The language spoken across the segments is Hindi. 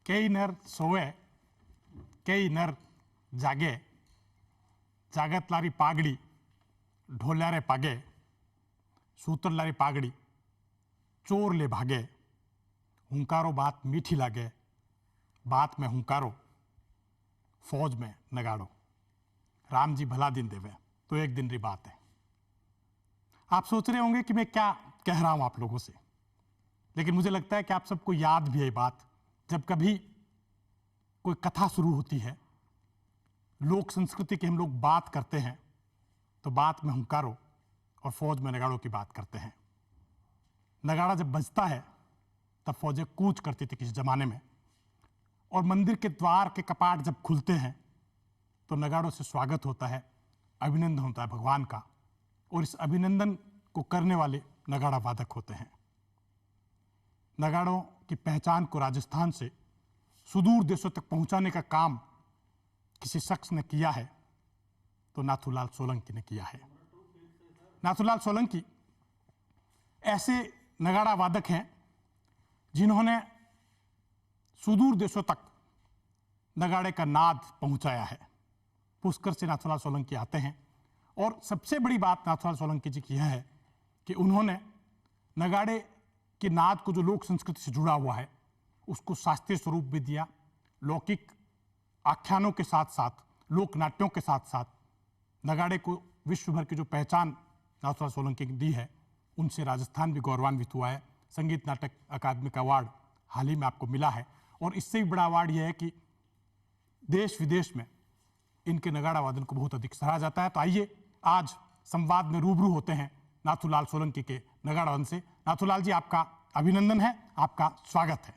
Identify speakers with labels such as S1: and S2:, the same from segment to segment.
S1: कई नर सोए कई नर जागे जागतलारी पागड़ी ढोल्यारे पागे सूतरलारी पागड़ी चोर ले भागे हुंकारो बात मीठी लागे बात में हुंकारो फौज में नगाड़ो राम जी भला दिन देवे तो एक दिन री बात है। आप सोच रहे होंगे कि मैं क्या कह रहा हूं आप लोगों से, लेकिन मुझे लगता है कि आप सबको याद भी है बात। जब कभी कोई कथा शुरू होती है, लोक संस्कृति की हम लोग बात करते हैं, तो बात में हुंकारो और फौज में नगाड़ों की बात करते हैं। नगाड़ा जब बजता है तब फौजें कूच करती थी किसी जमाने में, और मंदिर के द्वार के कपाट जब खुलते हैं तो नगाड़ों से स्वागत होता है, अभिनंदन होता है भगवान का, और इस अभिनंदन को करने वाले नगाड़ा वादक होते हैं। नगाड़ों की पहचान को राजस्थान से सुदूर देशों तक पहुंचाने का काम किसी शख्स ने किया है तो नाथूलाल सोलंकी ने किया है। नाथूलाल सोलंकी ऐसे नगाड़ा वादक हैं जिन्होंने सुदूर देशों तक नगाड़े का नाद पहुंचाया है। पुष्कर से नाथूलाल सोलंकी आते हैं, और सबसे बड़ी बात नाथूलाल सोलंकी जी की यह है कि उन्होंने नगाड़े के नाद को, जो लोक संस्कृति से जुड़ा हुआ है, उसको शास्त्रीय स्वरूप भी दिया। लौकिक आख्यानों के साथ साथ, लोक नाट्यों के साथ साथ नगाड़े को विश्व भर की जो पहचान नाथूलाल सोलंकी ने दी है, उनसे राजस्थान भी गौरवान्वित हुआ है। संगीत नाटक अकादमी का अवार्ड हाल ही में आपको मिला है, और इससे भी बड़ा अवार्ड यह है कि देश विदेश में इनके नगाड़ा वादन को बहुत अधिक सराहा जाता है। तो आइए आज संवाद में रूबरू होते हैं नाथूलाल सोलंकी के नगाड़ा वादन से। नाथूलाल जी, आपका अभिनंदन है, आपका स्वागत है।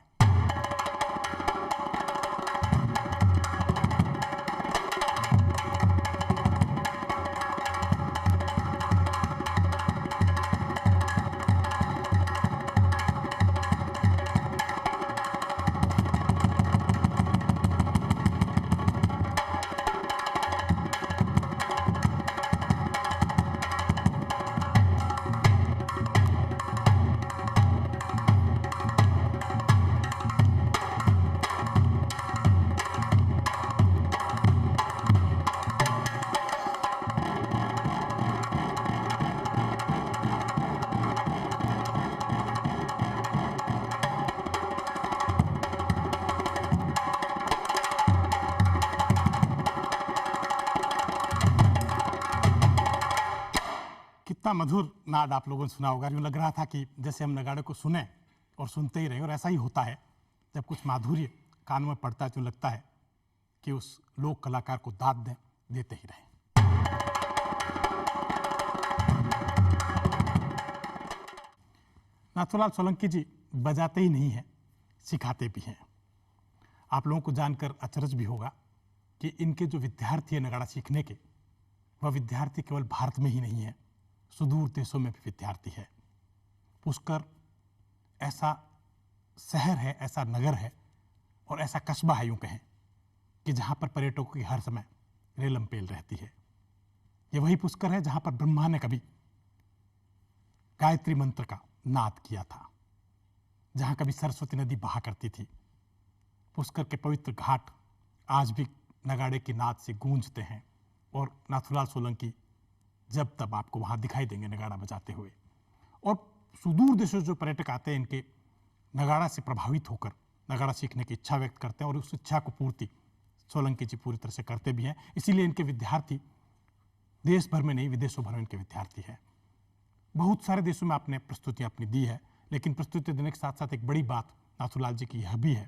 S1: कितना मधुर नाद आप लोगों ने सुना होगा। यूँ लग रहा था कि जैसे हम नगाड़े को सुने और सुनते ही रहे, और ऐसा ही होता है जब कुछ माधुर्य कान में पड़ता है तो लगता है कि उस लोक कलाकार को दाद देते ही रहे। नाथूलाल सोलंकी जी बजाते ही नहीं हैं, सिखाते भी हैं। आप लोगों को जानकर अचरज भी होगा कि इनके जो विद्यार्थी हैं नगाड़ा सीखने के, वह विद्यार्थी केवल भारत में ही नहीं है, सुदूर देशों में भी विद्यार्थी है। पुष्कर ऐसा शहर है, ऐसा नगर है और ऐसा कस्बा है, यूं कहें, कि जहां पर पर्यटकों की हर समय रेलमपेल रहती है। ये वही पुष्कर है जहां पर ब्रह्मा ने कभी गायत्री मंत्र का नाद किया था, जहां कभी सरस्वती नदी बहा करती थी। पुष्कर के पवित्र घाट आज भी नगाड़े की नाद से गूंजते हैं, और नाथूलाल सोलंकी जब तब आपको वहां दिखाई देंगे नगाड़ा बजाते हुए। और सुदूर देशों से जो पर्यटक आते हैं, इनके नगाड़ा से प्रभावित होकर नगाड़ा सीखने की इच्छा व्यक्त करते हैं, और उस इच्छा को पूर्ति सोलंकी जी पूरी तरह से करते भी हैं। इसीलिए इनके विद्यार्थी देश भर में नहीं, विदेशों भर में इनके विद्यार्थी हैं। बहुत सारे देशों में आपने प्रस्तुतियाँ अपनी दी है, लेकिन प्रस्तुति देने के साथ साथ एक बड़ी बात नाथूलाल जी की यह भी है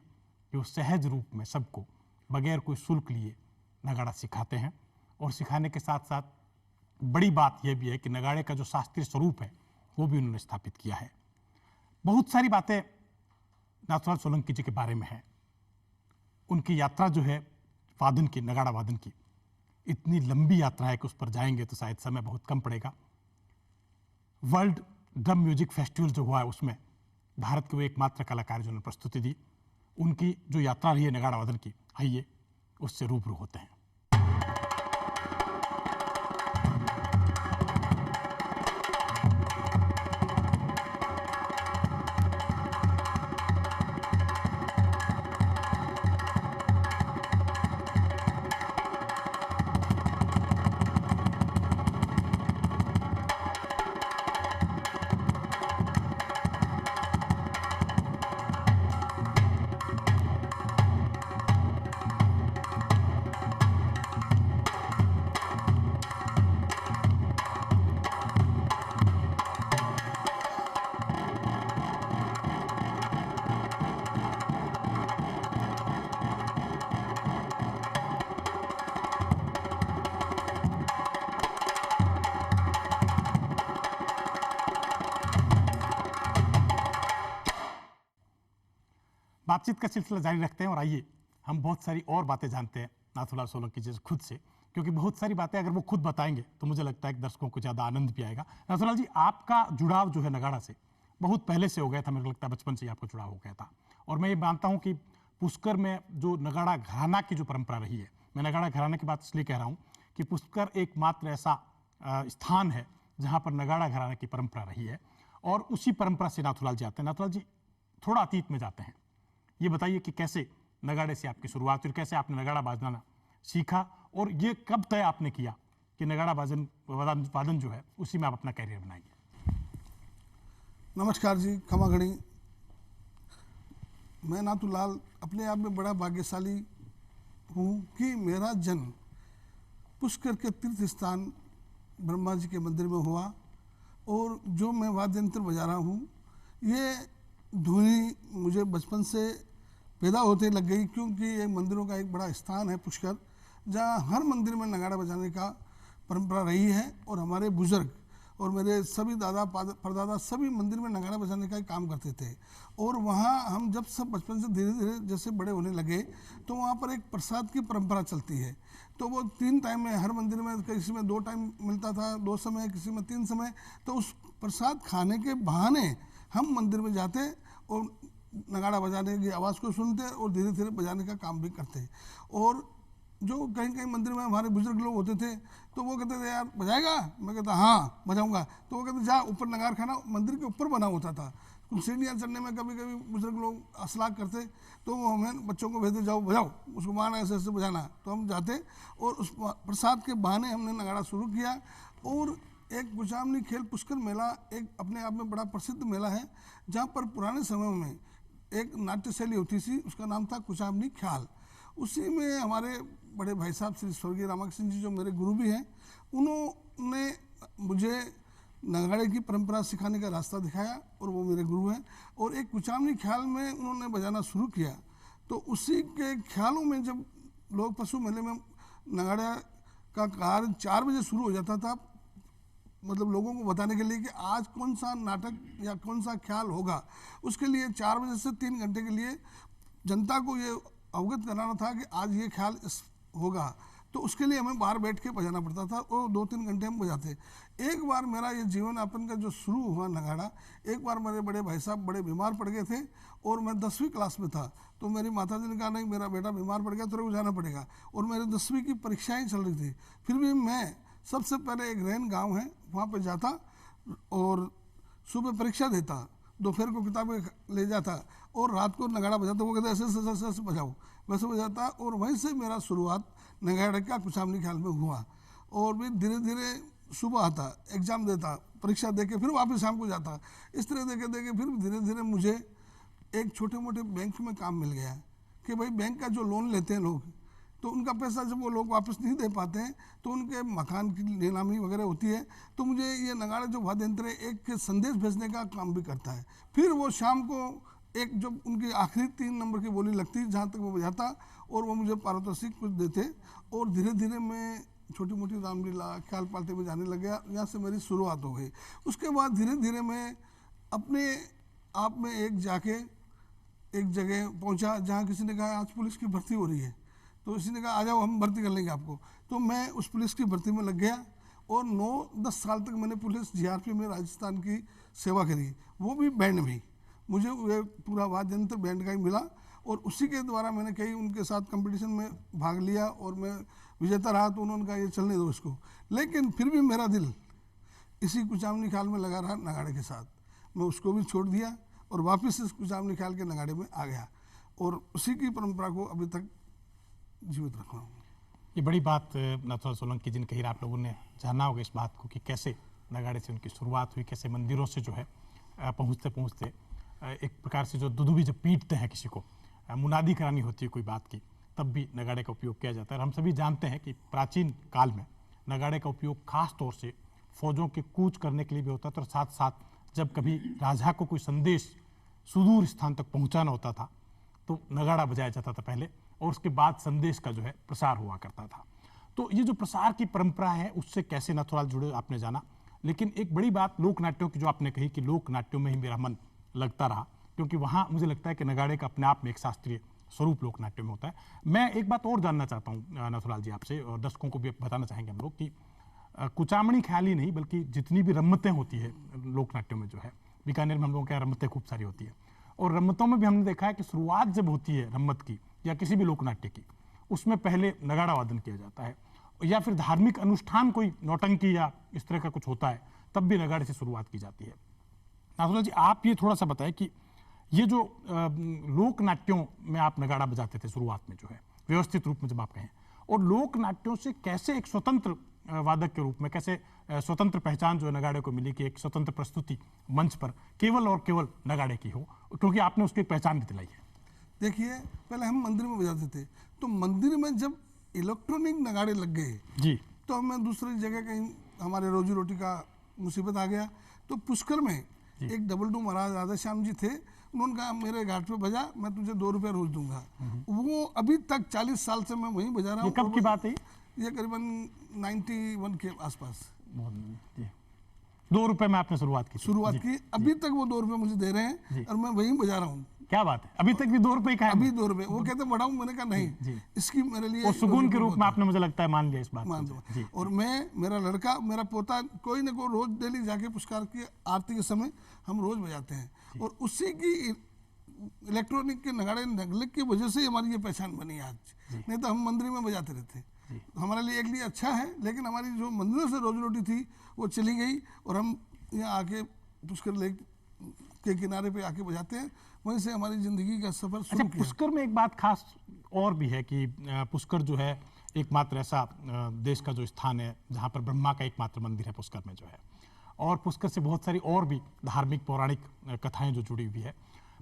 S1: कि वो सहज रूप में सबको बगैर कोई शुल्क लिए नगाड़ा सिखाते हैं। और सिखाने के साथ साथ बड़ी बात यह भी है कि नगाड़े का जो शास्त्रीय स्वरूप है वो भी उन्होंने स्थापित किया है। बहुत सारी बातें नाथूलाल सोलंकी जी के बारे में है। उनकी यात्रा जो है वादन की, नगाड़ा वादन की, इतनी लंबी यात्रा है कि उस पर जाएंगे तो शायद समय बहुत कम पड़ेगा। वर्ल्ड ड्रम म्यूजिक फेस्टिवल जो हुआ है, उसमें भारत के वो एकमात्र कलाकार जिन्होंने प्रस्तुति दी, उनकी जो यात्रा रही है नगाड़ा वादन की, आइए उससे रूबरू होते हैं। बातचीत का सिलसिला जारी रखते हैं और आइए हम बहुत सारी और बातें जानते हैं नाथूलाल सोलंकी जी खुद से, क्योंकि बहुत सारी बातें अगर वो खुद बताएंगे तो मुझे लगता है कि दर्शकों को ज़्यादा आनंद भी आएगा। नाथूलाल जी, आपका जुड़ाव जो है नगाड़ा से बहुत पहले से हो गया था, मेरे को लगता है बचपन से ही आपका जुड़ाव हो गया था। और मैं ये मानता हूँ कि पुष्कर में जो नगाड़ा घराना की जो परंपरा रही है, मैं नगाड़ा घराना की बात इसलिए कह रहा हूँ कि पुष्कर एकमात्र ऐसा स्थान है जहाँ पर नगाड़ा घराना की परंपरा रही है और उसी परंपरा से नाथूलाल जी आते हैं। नाथूलाल जी, थोड़ा अतीत में जाते हैं, ये बताइए कि कैसे नगाड़े से आपकी शुरुआत हुई, कैसे आपने नगाड़ा बजाना सीखा और ये कब तय आपने किया कि नगाड़ा वादन जो है उसी में आप अपना कैरियर बनाएंगे?
S2: नमस्कार जी, खमा घड़ी। मैं नाथूलाल अपने आप में बड़ा भाग्यशाली हूँ कि मेरा जन्म पुष्कर के तीर्थ स्थान ब्रह्मा जी के मंदिर में हुआ और जो मैं वाद्य यंत्र बजा रहा हूँ ये धुनी मुझे बचपन से पैदा होते लग गई, क्योंकि ये मंदिरों का एक बड़ा स्थान है पुष्कर, जहाँ हर मंदिर में नगाड़ा बजाने का परंपरा रही है और हमारे बुजुर्ग और मेरे सभी दादा परदादा सभी मंदिर में नगाड़ा बजाने का काम करते थे। और वहाँ हम जब सब बचपन से धीरे धीरे जैसे बड़े होने लगे तो वहाँ पर एक प्रसाद की परंपरा चलती है। तो वो 3 टाइम में हर मंदिर में, किसी में 2 टाइम मिलता था, 2 समय, किसी में 3 समय। तो उस प्रसाद खाने के बहाने हम मंदिर में जाते और नगाड़ा बजाने की आवाज़ को सुनते और धीरे धीरे बजाने का काम भी करते। और जो कहीं कहीं मंदिर में हमारे बुजुर्ग लोग होते थे तो वो कहते थे, यार बजाएगा? मैं कहता हाँ बजाऊंगा। तो वो कहते जा ऊपर नगाड़ खाना मंदिर के ऊपर बना होता था। कुछ सीढ़ियाँ चढ़ने में कभी कभी बुजुर्ग लोग असलाक करते तो वो हमें बच्चों को भेजते, जाओ बजाओ, उसको माना ऐसे ऐसे बजाना। तो हम जाते और उस प्रसाद के बहाने हमने नगाड़ा शुरू किया। और एक कुचामनी खेल पुष्कर मेला एक अपने आप में बड़ा प्रसिद्ध मेला है, जहाँ पर पुराने समय में एक नाट्य शैली होती थी, उसका नाम था कुचामनी ख्याल। उसी में हमारे बड़े भाई साहब श्री स्वर्गीय रामाकृष्ण जी जो मेरे गुरु भी हैं, उन्होंने मुझे नगाड़े की परंपरा सिखाने का रास्ता दिखाया और वो मेरे गुरु हैं। और एक कुचामनी ख्याल में उन्होंने बजाना शुरू किया। तो उसी के ख्यालों में जब लोग पशु मेले में नगाड़ा का कार्य 4 बजे शुरू हो जाता था, मतलब लोगों को बताने के लिए कि आज कौन सा नाटक या कौन सा ख्याल होगा, उसके लिए 4 बजे से 3 घंटे के लिए जनता को ये अवगत कराना था कि आज ये ख्याल होगा। तो उसके लिए हमें बाहर बैठ के बजाना पड़ता था और 2-3 घंटे हम बजाते। एक बार मेरा ये जीवन यापन का जो शुरू हुआ नगाड़ा, एक बार मेरे बड़े भाई साहब बड़े बीमार पड़ गए थे और मैं 10वीं क्लास में था। तो मेरी माता जी ने कहा नहीं मेरा बेटा बीमार पड़ गया, तेरे को जाना पड़ेगा। और मेरे 10वीं की परीक्षाएँ चल रही थी। फिर भी मैं सबसे पहले एक रैन गाँव है वहाँ पर जाता और सुबह परीक्षा देता, दोपहर को किताबें ले जाता और रात को नगाड़ा बजाता। वो कहते ऐसे ऐसे ऐसे बजाओ, वैसे बजाता। और वहीं से मेरा शुरुआत नगाड़े का कुचामनी ख्याल में हुआ। और फिर धीरे धीरे सुबह आता, एग्ज़ाम देता, परीक्षा दे के फिर वापस शाम को जाता। इस तरह देखे देखे फिर धीरे धीरे मुझे एक छोटे मोटे बैंक में काम मिल गया कि भाई बैंक का जो लोन लेते हैं लोग, तो उनका पैसा जब वो लोग वापस नहीं दे पाते हैं तो उनके मकान की नीलामी वगैरह होती है। तो मुझे ये नगाड़ा जो वाद्य यंत्र है एक संदेश भेजने का काम भी करता है। फिर वो शाम को एक जब उनकी आखिरी 3 नंबर की बोली लगती जहाँ तक वो बजाता और वो मुझे पारितोषिक कुछ देते। और धीरे धीरे मैं छोटी मोटी रामलीला ख्याल पार्टी में जाने लग गया। यहाँ से मेरी शुरुआत हो गई। उसके बाद धीरे धीरे मैं अपने आप में एक जगह पहुँचा जहाँ किसी ने कहा आज पुलिस की भर्ती हो रही है। तो किसी ने कहा आ जाओ हम भर्ती कर लेंगे आपको। तो मैं उस पुलिस की भर्ती में लग गया और 9-10 साल तक मैंने पुलिस जीआरपी में राजस्थान की सेवा करी, वो भी बैंड में। मुझे ये पूरा वाद्य यंत्र बैंड का ही मिला और उसी के द्वारा मैंने कई उनके साथ कंपटीशन में भाग लिया और मैं विजेता रहा। तो उन्होंने कहा ये चलने दो इसको। लेकिन फिर भी मेरा दिल इसी कुचामनी ख्याल में लगा रहा नगाड़े के साथ। मैं उसको भी छोड़ दिया और वापस इस कुचामनी ख्याल के नगाड़े में आ गया और उसी की परंपरा को अभी तक जीवित रखा हूँ।
S1: ये बड़ी बात नाथूलाल सोलंकी जी ने कही। आप लोगों ने जाना होगा इस बात को कि कैसे नगाड़े से उनकी शुरुआत हुई, कैसे मंदिरों से जो है पहुँचते पहुँचते एक प्रकार से जो दुदुभी जब पीटते हैं किसी को, मुनादी करानी होती है कोई बात की, तब भी नगाड़े का उपयोग किया जाता है। और हम सभी जानते हैं कि प्राचीन काल में नगाड़े का उपयोग खास तौर से फौजों के कूच करने के लिए भी होता था और साथ साथ जब कभी राजा को कोई संदेश सुदूर स्थान तक पहुंचाना होता था तो नगाड़ा बजाया जाता था पहले और उसके बाद संदेश का जो है प्रसार हुआ करता था। तो ये जो प्रसार की परंपरा है उससे कैसे नाथूलाल जुड़े आपने जाना। लेकिन एक बड़ी बात लोक नाट्यों की जो आपने कही कि लोक नाट्यों में ही मेरा मन लगता रहा, क्योंकि वहाँ मुझे लगता है कि नगाड़े का अपने आप में एक शास्त्रीय स्वरूप लोक नाट्य में होता है। मैं एक बात और जानना चाहता हूँ नाथूलाल जी आपसे, और दर्शकों को भी बताना चाहेंगे हम लोग कि कुचामणी ख्याल ही नहीं बल्कि जितनी भी रम्मतें होती है लोक नाट्यों में जो है, बीकानेर में हम लोगों के यहाँ रम्मतें खूब सारी होती है, और रम्मतों में भी हमने देखा है कि शुरुआत जब होती है रम्मत की या किसी भी लोक नाट्य की, उसमें पहले नगाड़ा वादन किया जाता है, या फिर धार्मिक अनुष्ठान कोई नौटंकी या इस तरह का कुछ होता है तब भी नगाड़े से शुरुआत की जाती है। नाथूलाल जी, आप ये थोड़ा सा बताएं कि ये जो लोक नाट्यों में आप नगाड़ा बजाते थे शुरुआत में जो है व्यवस्थित रूप में जब आप कहें, और लोक नाट्यों से कैसे एक स्वतंत्र वादक के रूप में कैसे स्वतंत्र पहचान जो है नगाड़े को मिली कि एक स्वतंत्र प्रस्तुति मंच पर केवल और केवल नगाड़े की हो, क्योंकि आपने उसकी एक पहचान भी दिलाई है।
S2: देखिए, पहले हम मंदिर में बजाते थे, तो मंदिर में जब इलेक्ट्रॉनिक नगाड़े लग गए
S1: जी,
S2: तो हमें दूसरी जगह कहीं हमारे रोजी रोटी का मुसीबत आ गया। तो पुष्कर में एक डबल टू महाराज राधा श्याम जी थे, उन्होंने कहा मेरे घाट पे बजा, मैं तुझे 2 रुपये रोज दूंगा। वो अभी तक 40 साल से मैं वहीं बजा रहा हूँ।
S1: कब की बात है?
S2: ये करीबन 91 के आसपास।
S1: 2 रुपए में आपने शुरुआत की?
S2: अभी तक वो 2 रुपये मुझे दे रहे हैं और मैं वहीं बजा रहा हूँ।
S1: क्या बात है, अभी तक भी 2 रुपए का है?
S2: अभी 2 रुपये। वो कहते बढ़ाऊं, मैंने कहा नहीं, इसकी मेरे लिए
S1: और सुकून के रूप में आपने मुझे लगता है मान लिया इस बात
S2: मान लिया। और मैं, मेरा लड़का, मेरा पोता, कोई ना कोई रोज डेली जाके पुष्कर की आरती के समय हम रोज बजाते हैं, और उसी की इलेक्ट्रॉनिक के नगाड़े नगले की वजह से हमारी ये पहचान बनी आज। नहीं तो हम मंदिर में बजाते रहते। हमारे लिए एक लिए अच्छा है, लेकिन हमारी जो मंदिरों से रोजी रोटी थी वो चली गई, और हम यहाँ आके पुष्कर लेक के किनारे पे आके बजाते हैं। वहीं से हमारी जिंदगी का सफर शुरू किया।
S1: पुष्कर में एक बात खास और भी है कि पुष्कर जो है एकमात्र ऐसा देश का जो स्थान है जहाँ पर ब्रह्मा का एकमात्र मंदिर है पुष्कर में जो है, और पुष्कर से बहुत सारी और भी धार्मिक पौराणिक कथाएं जो जुड़ी हुई है।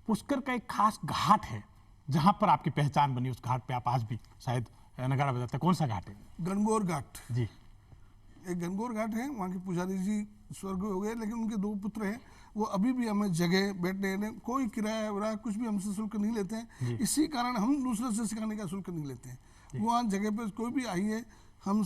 S1: पुष्कर का एक खास घाट है जहाँ पर आपकी पहचान बनी, उस घाट पे आप आज भी शायद नगाड़ा बजाते हैं। कौन सा घाट है?
S2: गणगौर घाट
S1: जी।
S2: एक गणगौर घाट है, वहाँ के पुजारी जी स्वर्ग हो गए, लेकिन उनके 2 पुत्र हैं। वो अभी भी हमें जगह बैठने कोई किराया वगैरह कुछ भी हमसे शुल्क नहीं लेते हैं। इसी कारण हम दूसरे से सिखाने का शुल्क नहीं लेते हैं। वहाँ जगह पे कोई भी आई है, हम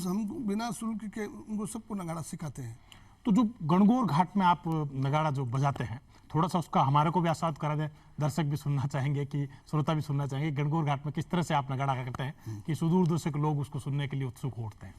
S2: बिना शुल्क के उनको सबको नगाड़ा सिखाते हैं।
S1: तो जो गणगौर घाट में आप नगाड़ा जो बजाते हैं, थोड़ा सा उसका हमारे को भी आस्वाद करा दें, दर्शक भी सुनना चाहेंगे कि श्रोता भी सुनना चाहेंगे गणगौर घाट में किस तरह से आप नगाड़ा करते हैं कि सुदूर दूर से लोग उसको सुनने के लिए उत्सुक होते हैं।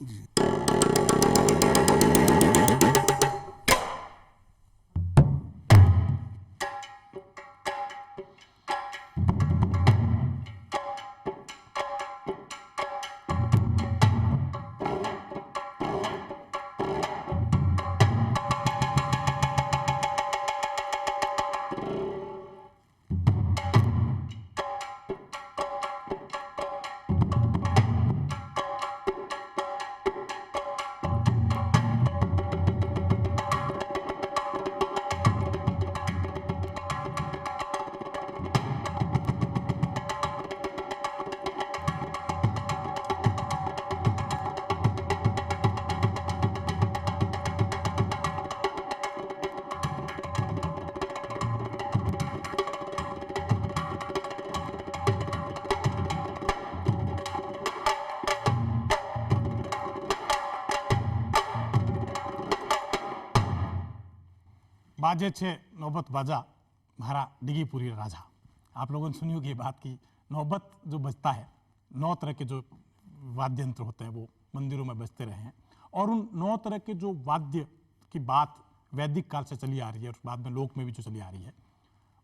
S1: बाजे छे नौबत बाजा म्हारा डिगीपुरी राजा। आप लोगों ने सुनी होगी ये बात कि नौबत जो बजता है, 9 तरह के जो वाद्य यंत्र होते हैं वो मंदिरों में बजते रहे हैं, और उन 9 तरह के जो वाद्य की बात वैदिक काल से चली आ रही है और बाद में लोक में भी जो चली आ रही है,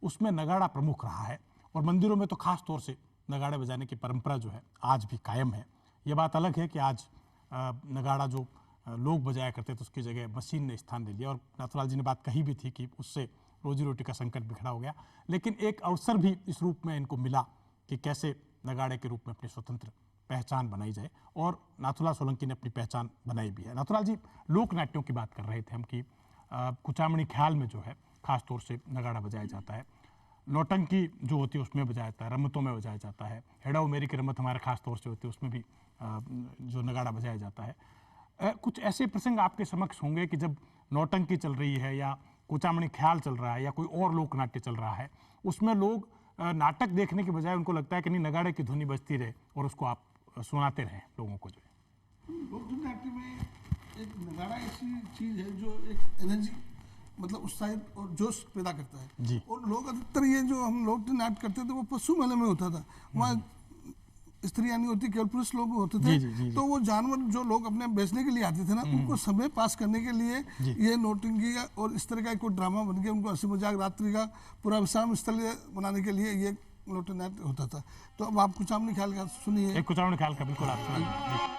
S1: उसमें नगाड़ा प्रमुख रहा है। और मंदिरों में तो खास तौर से नगाड़े बजाने की परंपरा जो है आज भी कायम है। ये बात अलग है कि आज नगाड़ा जो लोग बजाया करते तो उसकी जगह मशीन ने स्थान ले लिया, और नाथूलाल जी ने बात कही भी थी कि उससे रोजी रोटी का संकट भी खड़ा हो गया। लेकिन एक अवसर भी इस रूप में इनको मिला कि कैसे नगाड़े के रूप में अपनी स्वतंत्र पहचान बनाई जाए, और नाथूलाल सोलंकी ने अपनी पहचान बनाई भी है। नाथूलाल जी, लोक नाट्यों की बात कर रहे थे हम कि कुचामणी ख्याल में जो है खास तौर से नगाड़ा बजाया जाता है, नौटंकी जो होती है उसमें बजाया जाता है, रमतों में बजाया जाता है, हेड़ा मेरी की रमत हमारे खास तौर से होती है उसमें भी जो नगाड़ा बजाया जाता है। कुछ ऐसे प्रसंग आपके समक्ष होंगे कि जब नौटंकी चल रही है या कुचामणी ख्याल चल रहा है या कोई और लोक नाट्य चल रहा है, उसमें लोग नाटक देखने के बजाय उनको लगता है कि नहीं नगाड़े की ध्वनि बजती रहे और उसको आप सुनाते रहें लोगों को। जो
S2: लोक नाट्य में एक नगाड़ा ऐसी चीज़ है जो एक एनर्जी मतलब उत्साहित और जोश पैदा करता है।
S1: जी।
S2: और लोग अधिकतर ये जो हम लोग नाट्य करते थे वो पशु मेले में होता था, वहाँ स्त्रियाँ नहीं होती, केवल पुरुष लोग होते थे।
S1: जी।
S2: तो वो जानवर जो लोग अपने बेचने के लिए आते थे ना, उनको समय पास करने के लिए ये नोटिंगी और इस तरह का कोई ड्रामा बन के उनको हंसी मजाक रात्रि का पूरा विश्राम स्थल बनाने के लिए ये लोटे नाट्य होता था। तो अब आप कुचामनी ख्याल का सुनिए।
S1: एक कुचामनी ख्याल का बिल्कुल आप सुनिए।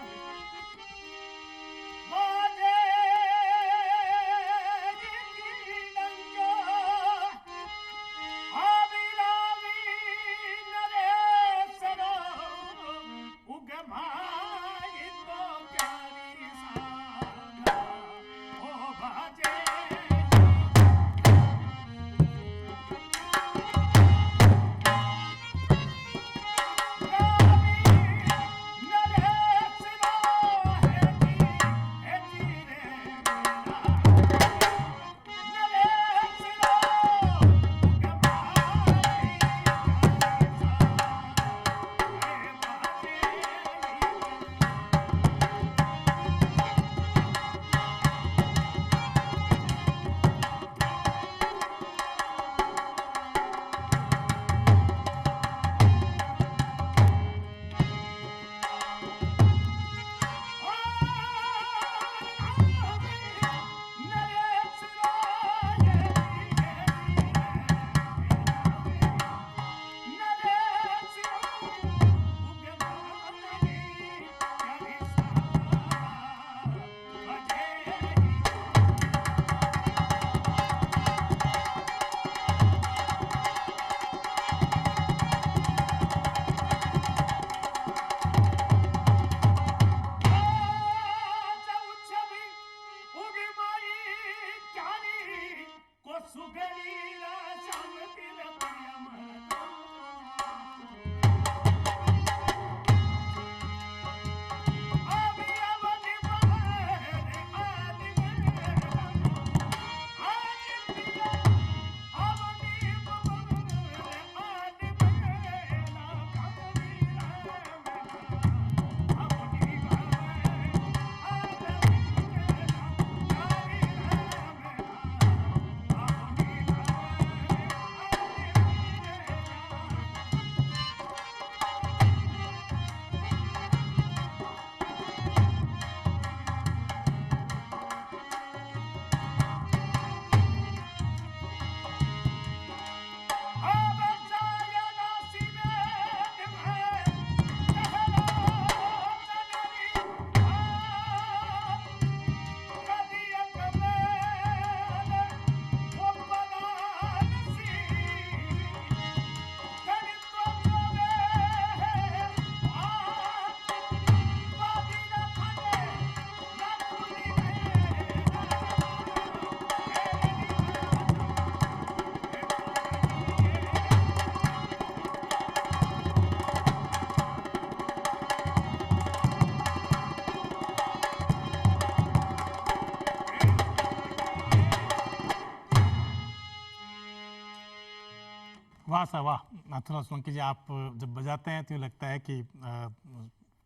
S1: वाह सा वाह नाथूराम सोलंकी जी, आप जब बजाते हैं तो यूँ लगता है कि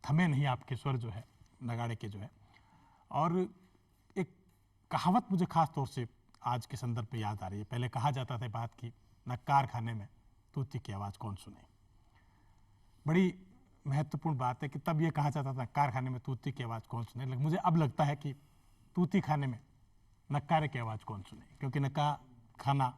S1: थमे नहीं आपके स्वर जो है नगाड़े के जो है। और एक कहावत मुझे ख़ास तौर से आज के संदर्भ में याद आ रही है। पहले कहा जाता था बात की नक्कार खाने में तूती की आवाज़ कौन सुने। बड़ी महत्वपूर्ण बात है कि तब ये कहा जाता था नक्कार खाने में तूती की आवाज़ कौन सुने, लेकिन मुझे अब लगता है कि तूती खाने में नक्कारे की आवाज़ कौन सुने, क्योंकि नक्का खाना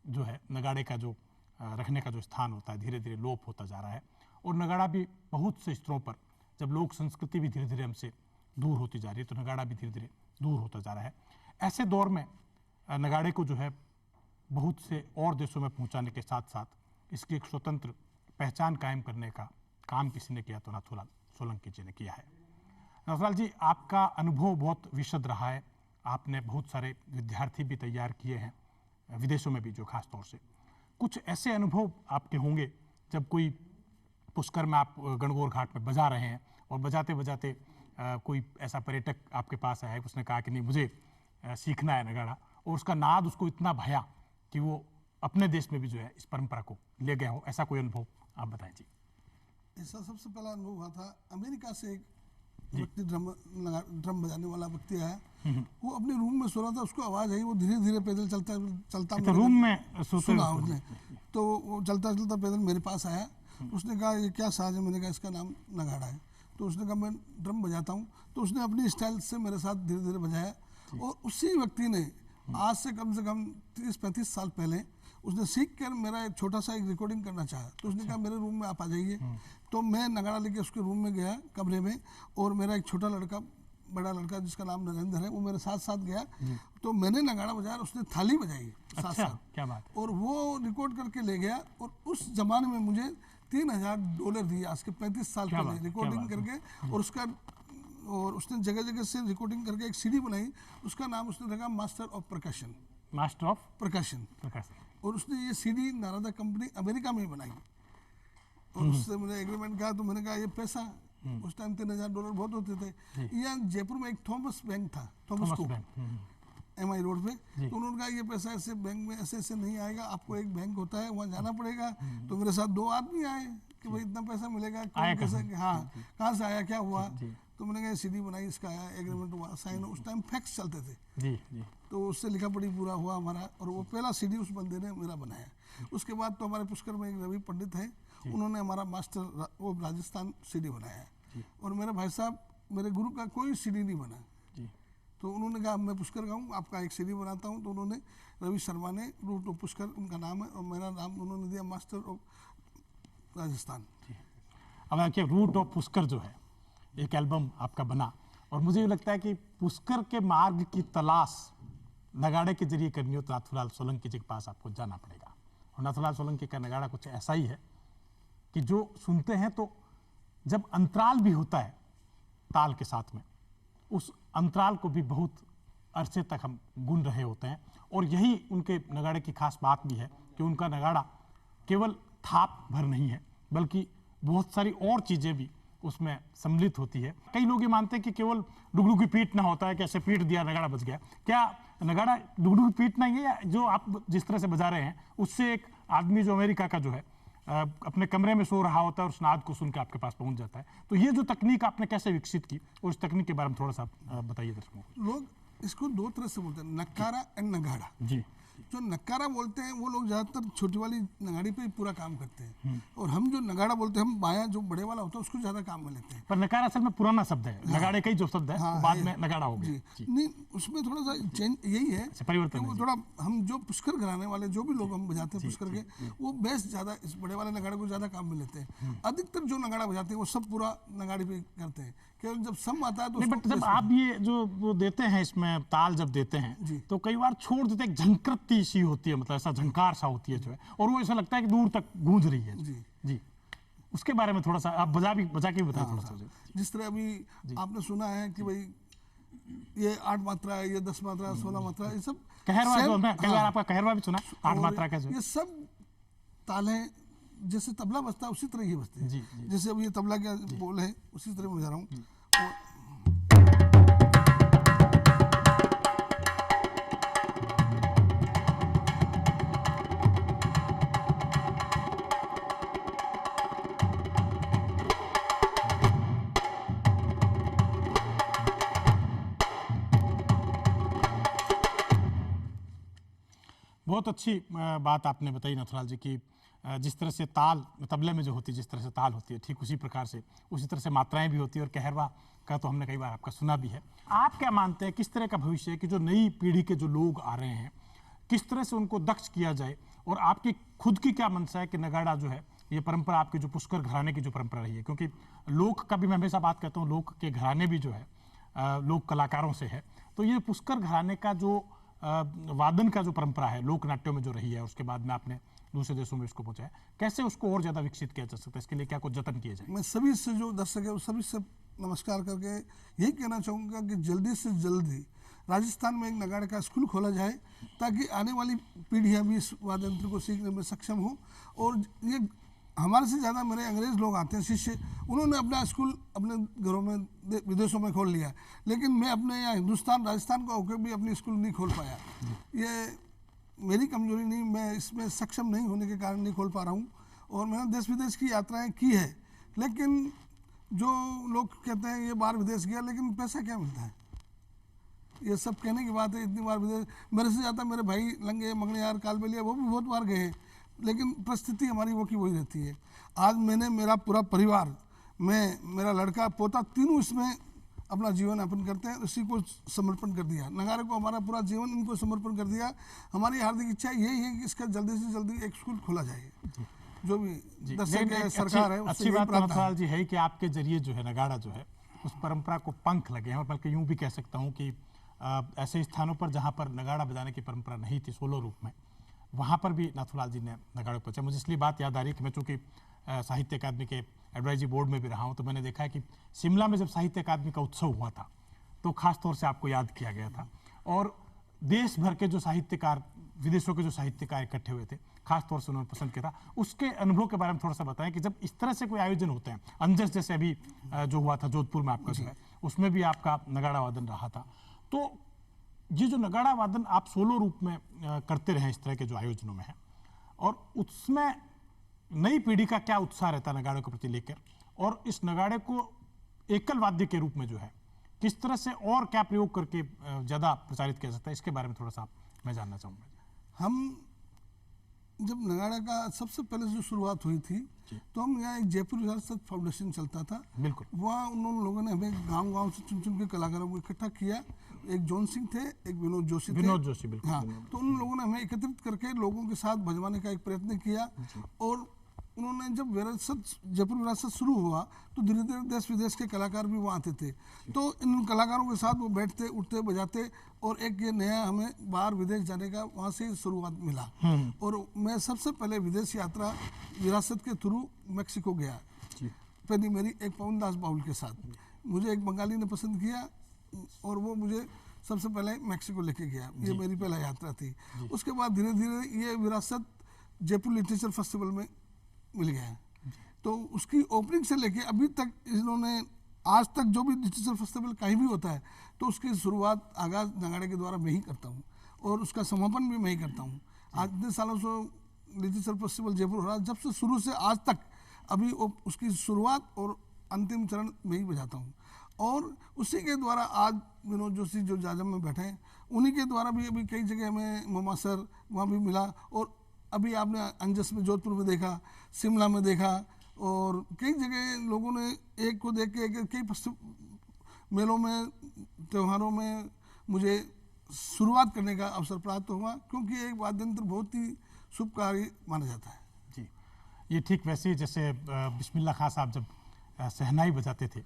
S1: जो है नगाड़े का जो रखने का जो स्थान होता है धीरे धीरे लोप होता जा रहा है। और नगाड़ा भी बहुत से स्तरों पर, जब लोक संस्कृति भी धीरे धीरे हमसे दूर होती जा रही है तो नगाड़ा भी धीरे धीरे दूर होता जा रहा है। ऐसे दौर में नगाड़े को जो है बहुत से और देशों में पहुंचाने के साथ साथ इसकी एक स्वतंत्र पहचान कायम करने का काम किसी ने किया तो नाथूराम सोलंकी जी ने किया है। नाथूराम जी, आपका अनुभव बहुत विशद रहा है। आपने बहुत सारे विद्यार्थी भी तैयार किए हैं विदेशों में भी, जो खास तौर से कुछ ऐसे अनुभव आपके होंगे जब कोई पुष्कर में आप गणगौर घाट में बजा रहे हैं और बजाते बजाते कोई ऐसा पर्यटक आपके पास आया, उसने कहा कि नहीं मुझे सीखना है नगाड़ा, और उसका नाद उसको इतना भाया कि वो अपने देश में भी जो है इस परंपरा को ले गया हो। ऐसा कोई अनुभव आप बताएं जी।
S2: ऐसा सबसे पहला अनुभव हुआ था अमेरिका से एक व्यक्ति ड्रम बजाने वाला व्यक्ति आया। वो अपने रूम में सो रहा था, उसको आवाज़ आई, वो धीरे धीरे पैदल चलता
S1: तो रूम में
S2: सुना उसने। तो वो चलता चलता पैदल मेरे पास आया। उसने कहा ये क्या साज है? मैंने कहा इसका नाम नगाड़ा है। तो उसने कहा मैं ड्रम बजाता हूँ। तो उसने अपनी स्टाइल से मेरे साथ धीरे धीरे बजाया। और उसी व्यक्ति ने आज से कम 30-35 साल पहले उसने सीख कर मेरा एक छोटा सा एक रिकॉर्डिंग करना चाहा। तो उसने कहा मेरे रूम में आप आ जाइए। तो मैं नगाड़ा लेके उसके रूम में गया, कमरे में, और मेरा एक छोटा लड़का, बड़ा लड़का जिसका नाम नरेंद्र है, वो मेरे साथ साथ गया। तो मैंने नगाड़ा बजाया, उसने थाली बजाई साथ साथ।
S1: क्या बात।
S2: और वो रिकॉर्ड करके ले गया। और उस जमाने में मुझे $3000 दिए, आज के 35 साल पहले, रिकॉर्डिंग करके। और उसने जगह जगह से रिकॉर्डिंग करके एक सीडी बनाई। उसका नाम उसने रखा master of Prakashan.
S1: Master of
S2: Prakashan. और उसने ये सीडी नारदा कंपनी अमेरिका में ही बनाई। और उससे मैंने एग्रीमेंट कहा। तो मैंने कहा ये पैसा, उस टाइम $3000 बहुत होते थे। यहाँ जयपुर में एक थॉमस बैंक था, थॉमस को, MI रोड पे। तो उन्होंने कहा ये पैसा ऐसे बैंक में ऐसे ऐसे नहीं आएगा, आपको एक बैंक होता है वहाँ जाना पड़ेगा। तो मेरे साथ 2 आदमी आए कि भाई इतना पैसा मिलेगा, कैसे, हाँ कहाँ से आया, क्या हुआ? तो मैंने कहा सीडी बनाई, इसका आया, एग्रीमेंट हुआ, साइन। उस टाइम फैक्स चलते थे। तो उससे लिखा पढ़ी पूरा हुआ हमारा। और वो पहला सीडी उस बंदे ने मेरा बनाया। उसके बाद तो हमारे पुष्कर में एक रवि पंडित है, उन्होंने हमारा मास्टर वो राजस्थान सीडी बनाया है। और मेरे भाई साहब, मेरे गुरु का कोई सीडी नहीं बना। तो उन्होंने कहा मैं पुष्कर का हूँ, आपका एक सीडी बनाता हूँ। तो उन्होंने, रवि शर्मा ने, रूट ऑफ पुष्कर उनका नाम है, और मेरा नाम उन्होंने दिया मास्टर ऑफ राजस्थान।
S1: अब देखिए, रूट ऑफ पुष्कर जो है एक एल्बम आपका बना, और मुझे ये लगता है कि पुष्कर के मार्ग की तलाश नगाड़े के जरिए करनी हो तो नाथूलाल सोलंकी जी के पास आपको जाना पड़ेगा। और नाथूलाल सोलंकी का नगाड़ा कुछ ऐसा ही है कि जो सुनते हैं तो जब अंतराल भी होता है ताल के साथ में, उस अंतराल को भी बहुत अरसे तक हम गुन रहे होते हैं। और यही उनके नगाड़े की खास बात भी है कि उनका नगाड़ा केवल थाप भर नहीं है, बल्कि बहुत सारी और चीज़ें भी उसमें सम्मिलित होती है। कई लोग ये मानते हैं कि केवल डुगडुगी पीट ना होता है कि ऐसे पीट दिया नगाड़ा बज गया। क्या नगाड़ा डुगडुगी पीट नहीं है, या जो आप जिस तरह से बजा रहे हैं उससे एक आदमी जो अमेरिका का जो है अपने कमरे में सो रहा होता है और उस नाद को सुन के आपके पास पहुंच जाता है। तो ये जो तकनीक आपने कैसे विकसित की, और इस तकनीक के बारे में थोड़ा सा बताइए दर्शकों को।
S2: लोग इसको 2 तरह से बोलते हैं, नक्कारा एंड नगाड़ा।
S1: जी।
S2: जो नक्कारा बोलते हैं वो लोग ज़्यादातर छोटी वाली नगाड़ी पे ही पूरा काम करते हैं। और हम जो नगाड़ा बोलते हैं, हम बाया जो बड़े वाला होता है उसको ज़्यादा काम में लेते हैं।
S1: पर नगाड़ा असल में पुराना शब्द है। नगाड़े का ही जो शब्द है वो बाद में नगाड़ा हो गया।
S2: जी। नहीं, उसमें थोड़ा सा चेंज यही है,
S1: परिवर्तन
S2: वो थोड़ा, हम जो पुष्कर घराने वाले जो भी लोग हम बजाते हैं पुष्कर के, वो बेस ज़्यादा इस बड़े वाले नगाड़े को ज़्यादा काम में लेते हैं। अधिकतर जो नगाड़ा बजाते हैं वो सब पूरा नगाड़ी पे करते हैं। केवल जब सम आता है तो
S1: नहीं, बट जब आप ये जो वो देते हैं इसमें ताल जब देते हैं तो कई बार छोड़ देते हैं, झंकृती सी होती है, मतलब ऐसा झंकार सा होती है जो है, और वो ऐसा लगता है कि दूर तक गूंज रही है। जी। उसके बारे में थोड़ा सा आप बजा के भी बताएं थोड़ा सा।
S2: जिस तरह अभी आपने सुना है कि भाई ये 8 मात्रा है, ये 10 मात्रा, 16 मात्रा, ये सब
S1: कहरवा जो है, कई बार आपका कहरवा भी सुना 8 मात्रा का जो,
S2: ये सब तालें जैसे तबला बजता है उसी तरह ही बजते हैं। जैसे अब ये तबला का बोल है उसी तरह बजा रहा हूँ।
S1: बहुत अच्छी बात आपने बताई नाथूलाल जी की, जिस तरह से ताल तबले में जो होती है, जिस तरह से ताल होती है, ठीक उसी प्रकार से उसी तरह से मात्राएं भी होती है। और कहरवा का तो हमने कई बार आपका सुना भी है। आप क्या मानते हैं किस तरह का भविष्य है कि जो नई पीढ़ी के जो लोग आ रहे हैं, किस तरह से उनको दक्ष किया जाए? और आपकी खुद की क्या मंशा है कि नगाड़ा जो है, ये परंपरा आपकी जो पुष्कर घराने की जो परंपरा रही है, क्योंकि लोक का भी मैं हमेशा बात करता हूँ, लोक के घराने भी जो है लोक कलाकारों से है, तो ये पुष्कर घराने का जो वादन का जो परंपरा है लोक नाट्यों में जो रही है, उसके बाद में आपने दूसरे देशों में इसको पहुंचाया, कैसे उसको और ज़्यादा विकसित किया जा सकता है? इसके लिए क्या कुछ जतन किए जाए?
S2: मैं सभी से जो दर्शक है सभी से नमस्कार करके यही कहना चाहूँगा कि जल्दी से जल्दी राजस्थान में एक नगाड़े का स्कूल खोला जाए, ताकि आने वाली पीढ़ियाँ भी इस वाद्य यंत्र को सीखने में सक्षम हो। और ये हमारे से ज़्यादा मेरे अंग्रेज़ लोग आते हैं शिष्य, उन्होंने अपना स्कूल अपने घरों में विदेशों में खोल लिया, लेकिन मैं अपने यहाँ हिंदुस्तान राजस्थान को होकर भी अपनी स्कूल नहीं खोल पाया। ये मेरी कमजोरी नहीं, मैं इसमें सक्षम नहीं होने के कारण नहीं खोल पा रहा हूँ। और मैंने देश विदेश की यात्राएं की है, लेकिन जो लोग कहते हैं ये बाहर विदेश गया, लेकिन पैसा क्या मिलता है? ये सब कहने की बात है। इतनी बार विदेश मेरे से ज़्यादा मेरे भाई लंगे मंगने यार कालबेलिया वो भी बहुत बार गए हैं, लेकिन परिस्थिति हमारी वो की वही रहती है। आज मैंने मेरा पूरा परिवार, मैं, मेरा लड़का, पोता, तीनों इसमें अपना जीवन यापन करते हैं, इसी को समर्पण कर दिया। नगाड़े को हमारा पूरा जीवन इनको समर्पण कर दिया। हमारी हार्दिक इच्छा यही है कि इसका जल्दी से जल्दी एक स्कूल खोला जाए। जो भी दर्शक है, सरकार है,
S1: अच्छी बात नथुलाल जी है कि आपके जरिए जो है नगाड़ा जो है उस परंपरा को पंख लगे हैं, और बल्कि यूं भी कह सकता हूं कि ऐसे स्थानों पर जहां पर नगाड़ा बजाने की परंपरा नहीं थी सोलो रूप में, वहां पर भी नाथूलाल जी ने नगाड़े पहुंचा। मुझे इसलिए बात याद आ रही है कि मैं चूंकि साहित्य अकादमी के एडवाइजरी बोर्ड में भी रहा हूं, तो मैंने देखा है कि शिमला में जब साहित्य अकादमी का उत्सव हुआ था तो खास तौर से आपको याद किया गया था, और देश भर के जो साहित्यकार, विदेशों के जो साहित्यकार इकट्ठे हुए थे, खास तौर से उन्होंने पसंद किया था। उसके अनुभव के बारे में थोड़ा सा बताएं कि जब इस तरह से कोई आयोजन होते हैं, अंजस जैसे अभी जो हुआ था जोधपुर में आपका जो है, उसमें भी आपका नगाड़ा वादन रहा था, तो ये जो नगाड़ा वादन आप सोलो रूप में करते रहे इस तरह के जो आयोजनों में है, और उसमें नई पीढ़ी का क्या उत्साह रहता है नगाड़े के प्रति लेकर, और इस नगाड़े को एकल वाद्य के रूप में जो है किस तरह से और क्या प्रयोग करके ज़्यादा प्रचारित किया सकता है, इसके बारे में थोड़ा सा मैं जानना चाहूँगा।
S2: हम जब नगाड़ा का सबसे पहले जो शुरुआत हुई थी, तो हम यहाँ एक जयपुर विरासत फाउंडेशन चलता था,
S1: बिल्कुल,
S2: वहाँ उन लोगों ने हमें गांव-गांव से चुन के कलाकारों को इकट्ठा किया। एक जॉन सिंह थे, एक विनोद जोशी थे।
S1: विनोद जोशी, बिल्कुल।
S2: हाँ, तो उन लोगों ने हमें एकत्रित करके लोगों के साथ भजवाने का एक प्रयत्न किया, और उन्होंने जब विरासत, जयपुर विरासत शुरू हुआ तो धीरे धीरे देश विदेश के कलाकार भी वहाँ आते थे, तो इन कलाकारों के साथ वो बैठते, उठते, बजाते, और एक ये नया हमें बाहर विदेश जाने का वहाँ से शुरुआत मिला। और मैं सबसे पहले विदेश यात्रा विरासत के थ्रू मैक्सिको गया, पहली मेरी एक पवन दास बाउल के साथ। मुझे एक बंगाली ने पसंद किया और वो मुझे सबसे पहले मैक्सिको लेके गया, ये मेरी पहला यात्रा थी। उसके बाद धीरे धीरे ये विरासत जयपुर लिटरेचर फेस्टिवल में मिल गया, तो उसकी ओपनिंग से लेके अभी तक इन्होंने आज तक जो भी लिटरेचर फेस्टिवल कहीं भी होता है तो उसकी शुरुआत आगाज नगाड़े के द्वारा मैं ही करता हूँ, और उसका समापन भी मैं ही करता हूँ। आज इतने सालों से लिटरेचर फेस्टिवल जयपुर हो रहा है, जब से शुरू से आज तक अभी उसकी शुरुआत और अंतिम चरण मैं ही बजाता हूँ, और उसी के द्वारा आज विनोद जोशी जो जाजम में बैठे हैं, उन्हीं के द्वारा भी अभी कई जगह हमें मोमासर वहाँ भी मिला, और अभी आपने अंजस में, जोधपुर में देखा, शिमला में देखा, और कई जगह लोगों ने एक को देख के कई मेलों में, त्योहारों में मुझे शुरुआत करने का अवसर प्राप्त हुआ, क्योंकि एक वाद्य यंत्र बहुत ही शुभ कार्य माना जाता है।
S1: जी, ये ठीक वैसे ही जैसे बिस्मिल्लाह खां साहब जब शहनाई बजाते थे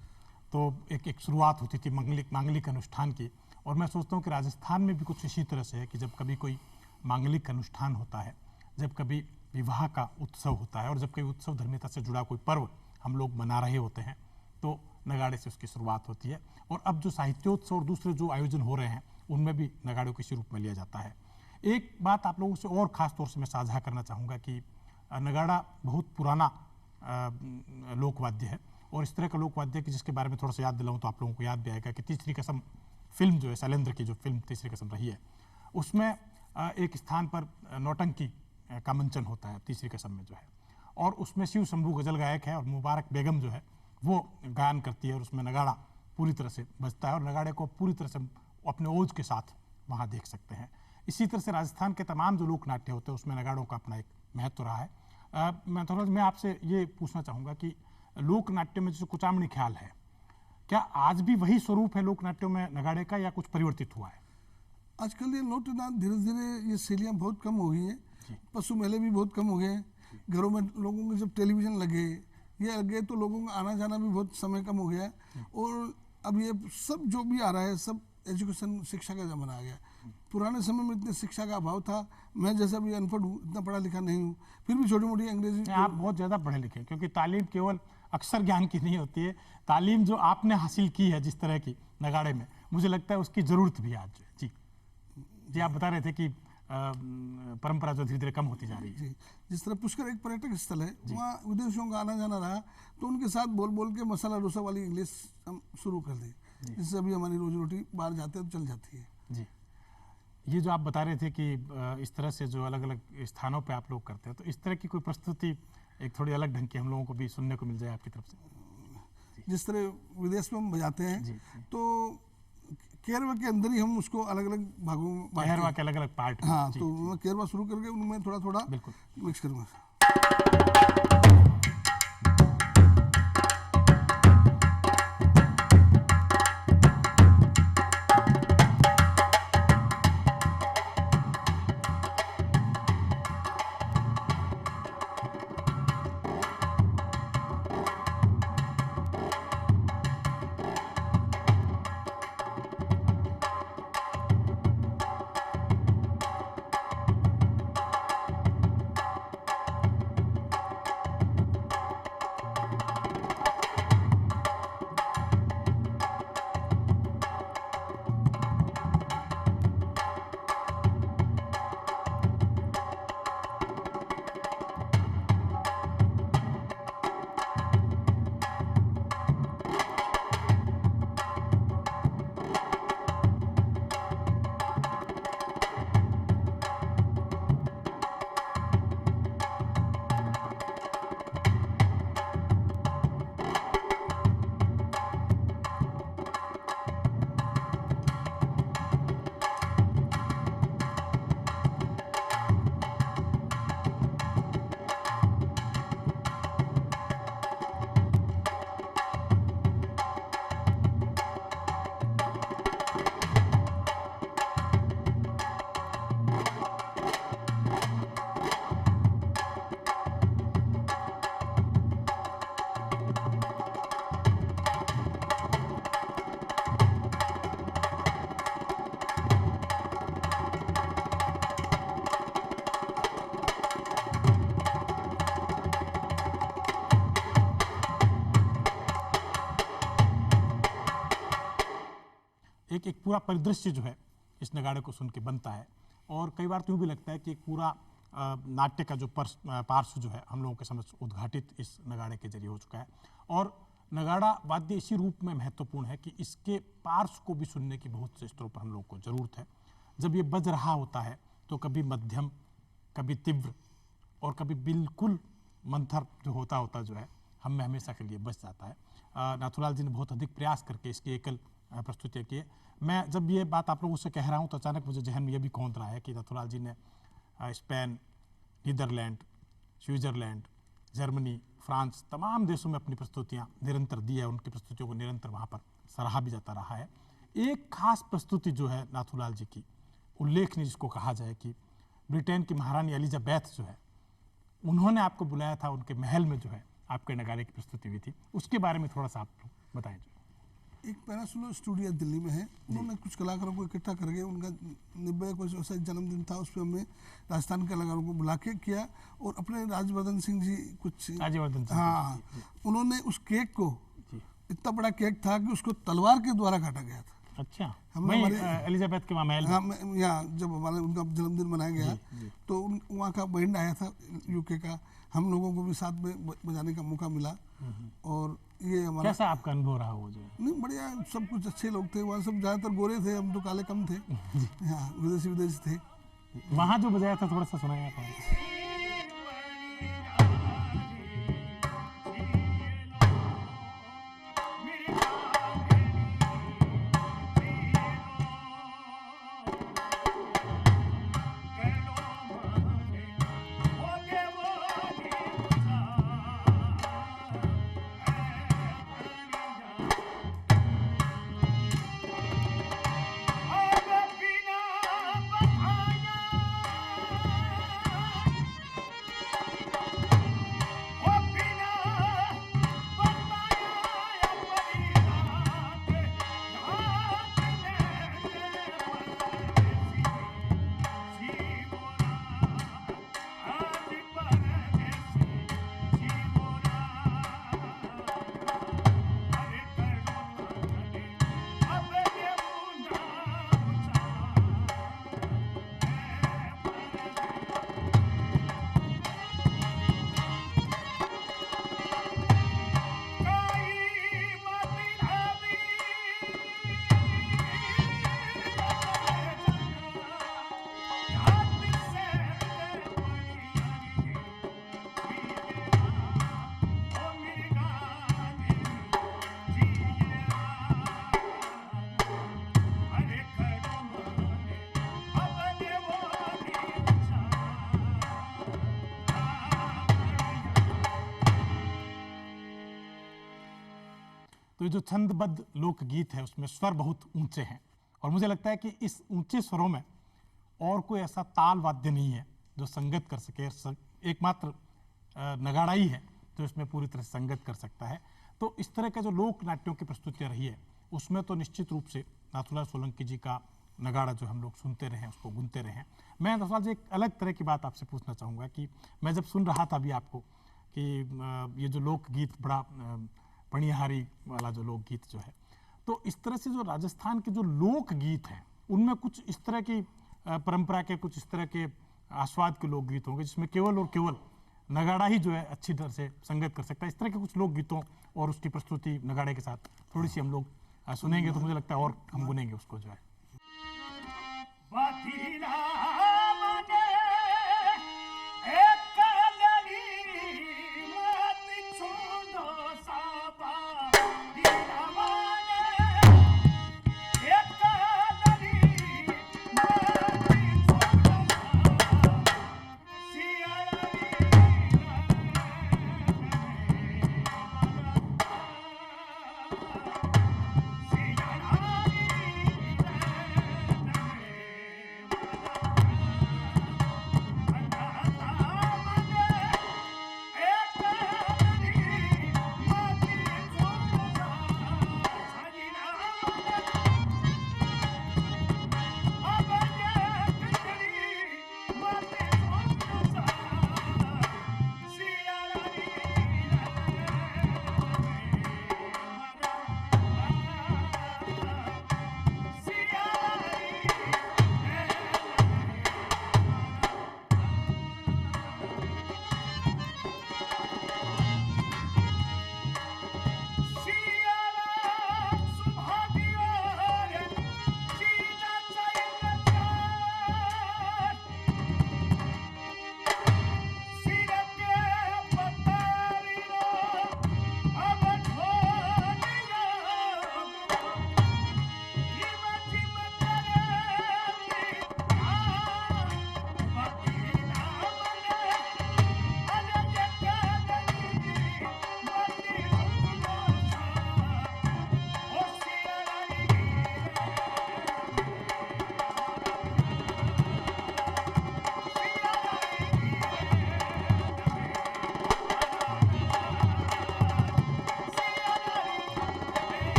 S1: तो एक शुरुआत होती थी मांगलिक अनुष्ठान की, और मैं सोचता हूँ कि राजस्थान में भी कुछ इसी तरह से है कि जब कभी कोई मांगलिक अनुष्ठान होता है, जब कभी विवाह का उत्सव होता है, और जब कभी उत्सव धर्मिता से जुड़ा कोई पर्व हम लोग मना रहे होते हैं, तो नगाड़े से उसकी शुरुआत होती है। और अब जो साहित्योत्सव और दूसरे जो आयोजन हो रहे हैं उनमें भी नगाड़े को इसी रूप में लिया जाता है। एक बात आप लोगों से और ख़ास तौर से मैं साझा करना चाहूँगा कि नगाड़ा बहुत पुराना लोकवाद्य है, और इस तरह का लोकवाद्य कि जिसके बारे में थोड़ा सा याद दिलाऊँ तो आप लोगों को याद भी आएगा कि तीसरी कसम फिल्म जो है, शैलेंद्र की जो फिल्म तीसरी कसम रही है, उसमें एक स्थान पर नौटंकी का मंचन होता है तीसरी कसम में जो है, और उसमें शिव शंभू गजल गायक है और मुबारक बेगम जो है वो गायन करती है, और उसमें नगाड़ा पूरी तरह से बजता है, और नगाड़े को पूरी तरह से अपने ओज के साथ वहाँ देख सकते हैं। इसी तरह से राजस्थान के तमाम जो लोक नाट्य होते हैं उसमें नगाड़ों का अपना एक महत्व रहा है। मैं आपसे ये पूछना चाहूँगा कि लोक नाट्य में जैसे कुचामणी ख्याल है, क्या आज भी वही स्वरूप है लोक नाट्यों में नगाड़े का, या कुछ परिवर्तित हुआ है?
S2: आजकल ये लोकनाट्य धीरे धीरे ये शैलियाँ बहुत कम हो गई हैं, पशु मेले भी बहुत कम हो गए हैं, घरों में लोगों के जब टेलीविज़न लगे, ये लगे, तो लोगों का आना जाना भी बहुत समय कम हो गया है, और अब ये सब जो भी आ रहा है सब एजुकेशन, शिक्षा का ज़माना आ गया। पुराने समय में इतने शिक्षा का अभाव था, मैं जैसा भी अनपढ़ हूँ, इतना पढ़ा लिखा नहीं हूँ, फिर भी छोटी मोटी अंग्रेजी।
S1: आप बहुत ज़्यादा पढ़े लिखे, क्योंकि तालीम केवल अक्षर ज्ञान की नहीं होती है, तालीम जो आपने हासिल की है जिस तरह की नगाड़े में, मुझे लगता है उसकी ज़रूरत भी आज जो है। जी, आप बता रहे थे कि परंपरा जो धीरे धीरे कम होती जा रही है।
S2: जी, जिस तरह पुष्कर एक पर्यटक स्थल है, वहाँ विदेशियों का आना जाना रहा, तो उनके साथ बोल बोल के मसाला डोसा वाली इंग्लिश हम शुरू कर दी, जिससे अभी हमारी रोजी रोटी बाहर जाते हैं तो चल जाती है।
S1: जी, ये जो आप बता रहे थे कि इस तरह से जो अलग अलग स्थानों पे आप लोग करते हैं, तो इस तरह की कोई प्रस्तुति एक थोड़ी अलग ढंग की हम लोगों को भी सुनने को मिल जाए आपकी तरफ से?
S2: जिस तरह विदेश में हम बजाते हैं,
S1: जी।
S2: तो केरवा के अंदर ही हम उसको अलग अलग भागों में बांटते
S1: केरवा
S2: हैं।
S1: के अलग अलग पार्ट।
S2: हाँ, तो मैं केरवा शुरू करके उनमें थोड़ा थोड़ा
S1: बिल्कुल
S2: मिक्स करूँगा।
S1: एक पूरा परिदृश्य जो है इस नगाड़े को सुन के बनता है। और कई बार तो यूँ भी लगता है कि एक पूरा नाट्य का जो पार्श्व जो है हम लोगों के समझ उद्घाटित इस नगाड़े के जरिए हो चुका है। और नगाड़ा वाद्य इसी रूप में महत्वपूर्ण है कि इसके पार्श्व को भी सुनने की बहुत से स्तरों पर हम लोगों को ज़रूरत है। जब ये बज रहा होता है तो कभी मध्यम, कभी तीव्र और कभी बिल्कुल मंथर जो होता जो है हम में हमेशा के लिए बच जाता है। नाथूलाल जी ने बहुत अधिक प्रयास करके इसकी एकल प्रस्तुतियाँ की है। मैं जब ये बात आप लोगों से कह रहा हूँ तो अचानक मुझे जहन में ये भी कौंध रहा है कि नाथूलाल जी ने Spain, Netherlands, Switzerland, Germany, France तमाम देशों में अपनी प्रस्तुतियाँ निरंतर दी है। उनकी प्रस्तुतियों को निरंतर वहाँ पर सराहा भी जाता रहा है। एक खास प्रस्तुति जो है नाथूलाल जी की उल्लेखनीय, जिसको कहा जाए कि ब्रिटेन की महारानी एलिजाबेथ जो है उन्होंने आपको बुलाया था, उनके महल में जो है आपके नगाड़े की प्रस्तुति हुई थी, उसके बारे में थोड़ा सा आप बताएं।
S2: एक पेनासोलो स्टूडियो दिल्ली में है, उन्होंने कुछ कलाकारों को इकट्ठा करके उनका 90 कुछ ऐसा जन्मदिन था, उस पर हमने राजस्थान के कलाकारों को बुला के किया। और अपने राजवर्धन सिंह जी कुछ, हाँ, उन्होंने उस केक को, इतना बड़ा केक था कि उसको तलवार के द्वारा काटा गया था।
S1: अच्छा,
S2: हमारे
S1: एलिजाबेथ के महल,
S2: हाँ, यहाँ जब हमारे उनका जन्मदिन मनाया गया तो वहाँ का बैंड आया था यूके का, हम लोगों को भी साथ में बजाने का मौका मिला। और ये हमारा
S1: कैसा आपका अनुभव रहा वो जो?
S2: नहीं, बढ़िया, सब कुछ अच्छे लोग थे वहाँ, सब ज़्यादातर गोरे थे, हम तो काले कम थे। हाँ, विदेशी थे।
S1: वहाँ जो बजाया था थोड़ा सा सुनाया था। तो ये जो छंदबद्ध लोकगीत है उसमें स्वर बहुत ऊंचे हैं, और मुझे लगता है कि इस ऊंचे स्वरों में और कोई ऐसा ताल वाद्य नहीं है जो संगत कर सके। एकमात्र नगाड़ा ही है जो इसमें पूरी तरह से संगत कर सकता है। तो इस तरह का जो लोक नाट्यों की प्रस्तुतियाँ रही है उसमें तो निश्चित रूप से नाथूलाल सोलंकी जी का नगाड़ा जो हम लोग सुनते रहे हैं, उसको गुनते रहे हैं। मैं नाथूलाल जी एक अलग तरह की बात आपसे पूछना चाहूँगा कि मैं जब सुन रहा था अभी आपको कि ये जो लोकगीत बड़ा पणिहारी वाला जो लोकगीत जो है, तो इस तरह से जो राजस्थान के जो लोकगीत हैं उनमें कुछ इस तरह की परंपरा के, कुछ इस तरह के आस्वाद के लोकगीत होंगे जिसमें केवल और केवल नगाड़ा ही जो है अच्छी तरह से संगत कर सकता है। इस तरह के कुछ लोकगीतों और उसकी प्रस्तुति नगाड़े के साथ थोड़ी सी हम लोग सुनेंगे तो मुझे लगता है और हम गुनेंगे उसको जो है।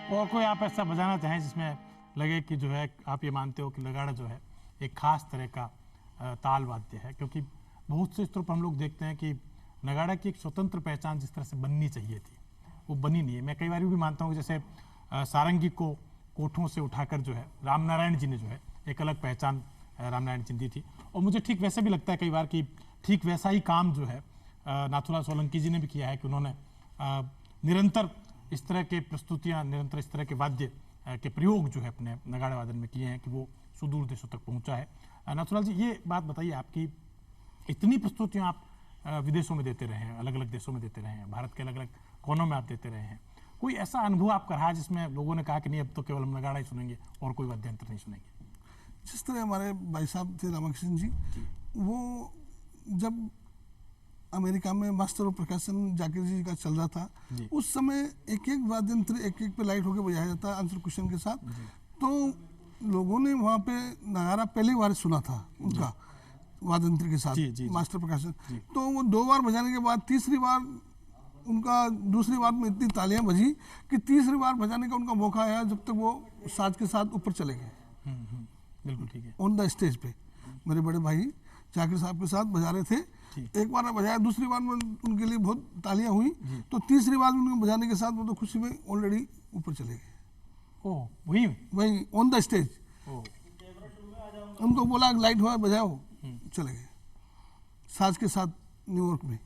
S1: और कोई आप ऐसा बजाना चाहें जिसमें लगे कि जो है आप ये मानते हो कि नगाड़ा जो है एक खास तरह का ताल वाद्य है, क्योंकि बहुत से स्तरों पर हम लोग देखते हैं कि नगाड़ा की एक स्वतंत्र पहचान जिस तरह से बननी चाहिए थी वो बनी नहीं है। मैं कई बार भी मानता हूँ कि जैसे सारंगी को कोठों से उठाकर जो है रामनारायण जी ने जो है एक अलग पहचान रामनारायण जी दी थी, और मुझे ठीक वैसे भी लगता है कई बार कि ठीक वैसा ही काम जो है नाथूलाल सोलंकी जी ने भी किया है कि उन्होंने निरंतर इस तरह के प्रस्तुतियाँ, निरंतर इस तरह के वाद्य के प्रयोग जो है अपने नगाड़े वादन में किए हैं कि वो सुदूर देशों तक पहुंचा है। नाथूलाल जी ये बात बताइए, आपकी इतनी प्रस्तुतियाँ आप विदेशों में देते रहे हैं, अलग अलग देशों में देते रहे हैं, भारत के अलग अलग कोनों में आप देते रहे हैं, कोई ऐसा अनुभव आपका रहा जिसमें लोगों ने कहा कि नहीं अब तो केवल हम नगाड़ा ही सुनेंगे और कोई वाद्य यंत्र नहीं सुनेंगे?
S2: जिस तरह हमारे भाई साहब थे रामाकृष्ण जी, वो जब अमेरिका में मास्टर ऑफ प्रकाशन जाकिर जी का चल रहा था, उस समय एक एक वाद्य यंत्र एक एक पे लाइट होकर बजाया जाता आंसर क्वेश्चन के साथ। तो लोगों ने वहाँ पे नगाड़ा पहली बार सुना था उनका वाद्य यंत्र के साथ मास्टर प्रकाशन। तो वो 2 बार बजाने के बाद तीसरी बार उनका, दूसरी बार में इतनी तालियां बजी कि तीसरी बार बजाने का उनका मौका आया जब तक वो साज के साथ ऊपर चले गए।
S1: बिल्कुल ठीक है।
S2: ऑन द स्टेज पे मेरे बड़े भाई जाकिर साहब के साथ बजा रहे थे, एक बार बजाया, दूसरी बार में उनके लिए बहुत तालियां हुई, तो तीसरी बार में उनके बजाने के साथ वो तो खुशी में ऑलरेडी ऊपर चले गए।
S1: ओह, वही
S2: ऑन द स्टेज। उनको बोला लाइट हुआ बजाओ, चले गए साज के साथ न्यूयॉर्क में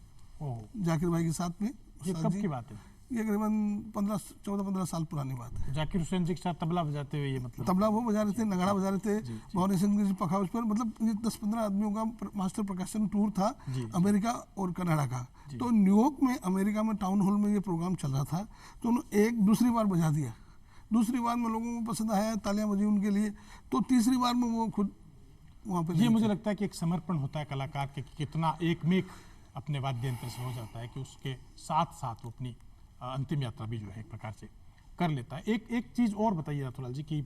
S2: जाकिर भाई के साथ में।
S1: ये कब की बात है?
S2: ये करीबन 14-15 साल पुरानी बात है।
S1: जाकिर हुसैन जी के साथ तबला बजाते हुए, ये मतलब
S2: तबला वो बजा रहे थे, नगाड़ा बजा रहे थे, भवानी सिंह जी पखावज पर, मतलब ये 10-15 आदमियों का मास्टर प्रकाशन टूर था अमेरिका और कनाडा का। तो न्यूयॉर्क में, अमेरिका में टाउन हॉल में ये प्रोग्राम चल रहा था, तो उन्होंने दूसरी बार बजा दिया। दूसरी बार में लोगों को पसंद आया, तालियां बजी उनके लिए, तो तीसरी बार में वो खुद वहाँ पे।
S1: ये मुझे लगता है कि एक समर्पण होता है कलाकार के, कितना एकमेक अपने वाद्य यंत्र से हो जाता है कि उसके साथ साथ वो अपनी अंतिम यात्रा भी जो है एक प्रकार से कर लेता है। एक चीज़ और बताइए नाथूलाल जी कि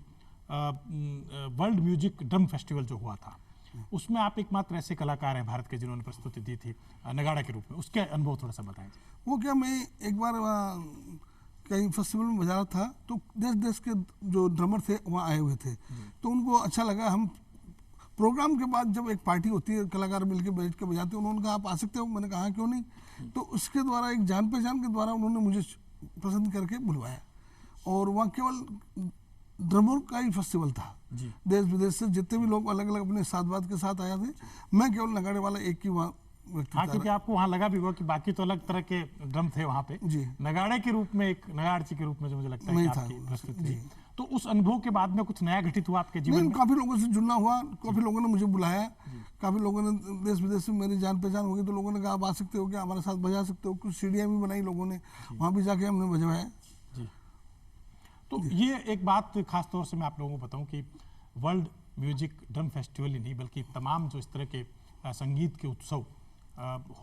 S1: वर्ल्ड म्यूजिक ड्रम फेस्टिवल जो हुआ था उसमें आप एकमात्र ऐसे कलाकार हैं भारत के जिन्होंने प्रस्तुति दी थी नगाड़ा के रूप में, उसके अनुभव थोड़ा सा बताएं।
S2: वो क्या, मैं एक बार कहीं फेस्टिवल में बजा रहा था तो देश देश के जो ड्रमर थे वहाँ आए हुए थे, तो उनको अच्छा लगा। हम प्रोग्राम के बाद जब एक पार्टी होती है कलाकार मिलकर बैठ के बजाते हैं, उन्होंने कहा आप आ सकते हो, मैंने कहा क्यों नहीं। तो उसके द्वारा एक जान पहचान के द्वारा उन्होंने मुझे पसंद करके बुलवाया और वहाँ केवल ड्रमर का ही फेस्टिवल था। देश विदेश से जितने भी लोग अलग अलग अपने साथ के साथ आए थे, मैं केवल नगाड़े वाला एक ही वहाँ।
S1: हाँ, क्योंकि आपको वहाँ लगा भी होगा कि बाकी तो अलग तरह के ड्रम थे वहाँ पे, नगाड़े के रूप में एक नगाड़ची के रूप में जो मुझे लगता है कि आपकी प्रस्तुति थी। तो उस अनुभव के बाद में कुछ नया घटित हुआ आपके जीवन में?
S2: काफी लोगों से जुड़ना हुआ, काफी लोगों ने मुझे बुलाया, काफी लोगों ने देश विदेश में मेरी जान पहचान हो गई, तो लोगों ने कहा आप आ सकते हो क्या, हमारे साथ बजा सकते हो। कुछ सीढ़ियाँ भी बनाई लोगों ने, वहाँ भी जाके हमने बजवाया।
S1: तो ये एक बात खास तौर से मैं आप लोगों को बताऊं कि वर्ल्ड म्यूजिक ड्रम फेस्टिवल ही नहीं बल्कि तमाम जो इस तरह के संगीत के उत्सव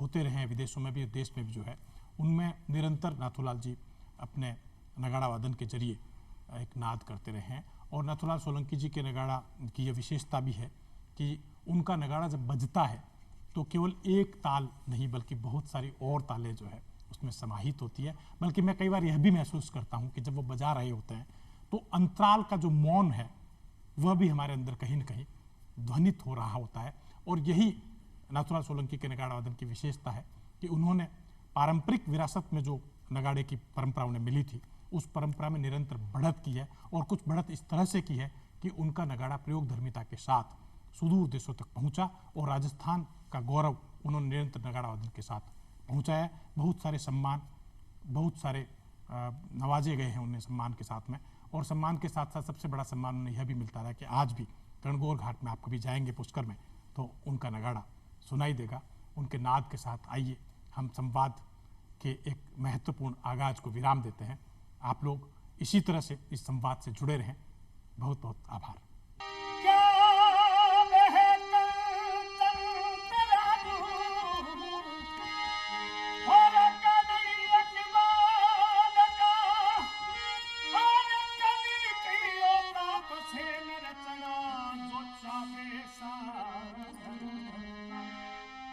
S1: होते रहे हैं विदेशों में भी, देश में भी जो है, उनमें निरंतर नाथूलाल जी अपने नगाड़ा वादन के जरिए एक नाद करते रहे हैं। और नाथूलाल सोलंकी जी के नगाड़ा की यह विशेषता भी है कि उनका नगाड़ा जब बजता है तो केवल एक ताल नहीं बल्कि बहुत सारी और तालें जो है उसमें समाहित होती है। बल्कि मैं कई बार यह भी महसूस करता हूँ कि जब वो बजा रहे होते हैं तो अंतराल का जो मौन है वह भी हमारे अंदर कहीं न कहीं ध्वनित हो रहा होता है। और यही नाथूलाल सोलंकी के नगाड़ा वादन की विशेषता है कि उन्होंने पारंपरिक विरासत में जो नगाड़े की परंपरा उन्हें मिली थी उस परंपरा में निरंतर बढ़त की है, और कुछ बढ़त इस तरह से की है कि उनका नगाड़ा प्रयोग धर्मिता के साथ सुदूर देशों तक पहुंचा और राजस्थान का गौरव उन्होंने निरंतर नगाड़ा वादन के साथ पहुंचाया। बहुत सारे सम्मान, बहुत सारे नवाजे गए हैं उन्हें सम्मान के साथ में, और सम्मान के साथ साथ सबसे बड़ा सम्मान उन्हें यह भी मिलता रहा कि आज भी गणगौर घाट में आप कभी जाएंगे पुष्कर में तो उनका नगाड़ा सुनाई देगा। उनके नाद के साथ आइए हम संवाद के एक महत्वपूर्ण आगाज को विराम देते हैं। आप लोग इसी तरह से इस संवाद से जुड़े रहें। बहुत बहुत आभार।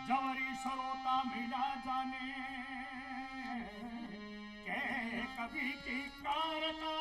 S3: जवरी सरोता मिला जाने के कभी की कारता